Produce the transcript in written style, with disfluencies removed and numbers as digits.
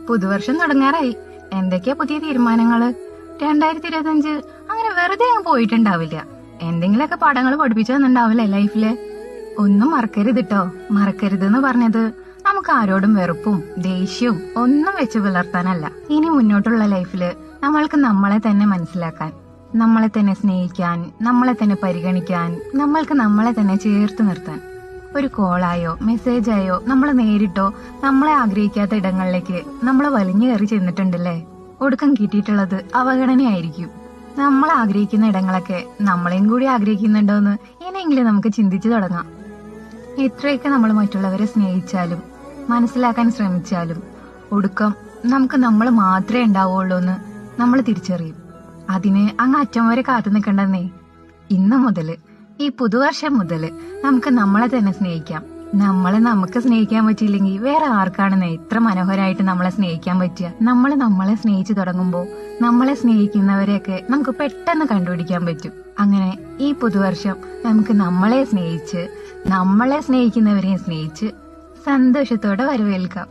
പുതുവർഷം തുടങ്ങാറായി. എന്തൊക്കെയാ പുതിയ തീരുമാനങ്ങള്? 2025 അങ്ങനെ വെറുതെ അങ്ങ് പോയിട്ടുണ്ടാവില്ല. എന്തെങ്കിലുമൊക്കെ പാഠങ്ങൾ പഠിപ്പിച്ചു തന്നിട്ടുണ്ടാവില്ലേ ലൈഫില്? ഒന്നും മറക്കരുത് ട്ടോ. മറക്കരുതെന്ന് പറഞ്ഞത് നമുക്ക് ആരോടും വെറുപ്പും ദേഷ്യവും ഒന്നും വെച്ച് പുലർത്താനല്ല. ഇനി മുന്നോട്ടുള്ള ലൈഫില് നമ്മൾക്ക് നമ്മളെ തന്നെ മനസ്സിലാക്കാൻ, നമ്മളെ തന്നെ സ്നേഹിക്കാൻ, നമ്മളെ തന്നെ പരിഗണിക്കാൻ, നമ്മൾക്ക് നമ്മളെ തന്നെ ചേർത്ത് നിർത്താൻ. ഒരു കോളായോ മെസ്സേജായോ നമ്മൾ നേരിട്ടോ നമ്മളെ ആഗ്രഹിക്കാത്ത ഇടങ്ങളിലേക്ക് നമ്മൾ വലിഞ്ഞു കയറി ചെന്നിട്ടുണ്ടല്ലേ? ഒടുക്കം കിട്ടിയിട്ടുള്ളത് അവഗണനയായിരിക്കും. നമ്മൾ ആഗ്രഹിക്കുന്ന ഇടങ്ങളൊക്കെ നമ്മളെയും കൂടി ആഗ്രഹിക്കുന്നുണ്ടോന്ന് ഇനിയെങ്കിലും നമുക്ക് ചിന്തിച്ചു തുടങ്ങാം. എത്രയൊക്കെ നമ്മൾ മറ്റുള്ളവരെ സ്നേഹിച്ചാലും മനസ്സിലാക്കാൻ ശ്രമിച്ചാലും ഒടുക്കം നമുക്ക് നമ്മൾ മാത്രമേ ഉണ്ടാവുള്ളൂ എന്ന് നമ്മൾ തിരിച്ചറിയും. അതിന് അങ്ങ് അറ്റം വരെ കാത്തു നിൽക്കണ്ടെന്നേ. ഇന്ന് മുതല്, ഈ പുതുവർഷം മുതല് നമുക്ക് നമ്മളെ തന്നെ സ്നേഹിക്കാം. നമ്മളെ നമുക്ക് സ്നേഹിക്കാൻ പറ്റിയില്ലെങ്കിൽ വേറെ ആർക്കാണെന്നേ ഇത്ര മനോഹരമായിട്ട് നമ്മളെ സ്നേഹിക്കാൻ പറ്റുക? നമ്മളെ സ്നേഹിച്ചു തുടങ്ങുമ്പോ നമ്മളെ സ്നേഹിക്കുന്നവരെയൊക്കെ നമുക്ക് പെട്ടെന്ന് കണ്ടുപിടിക്കാൻ പറ്റും. അങ്ങനെ ഈ പുതുവർഷം നമുക്ക് നമ്മളെ സ്നേഹിച്ച് നമ്മളെ സ്നേഹിക്കുന്നവരെയും സ്നേഹിച്ച് സന്തോഷത്തോടെ വരവേൽക്കാം.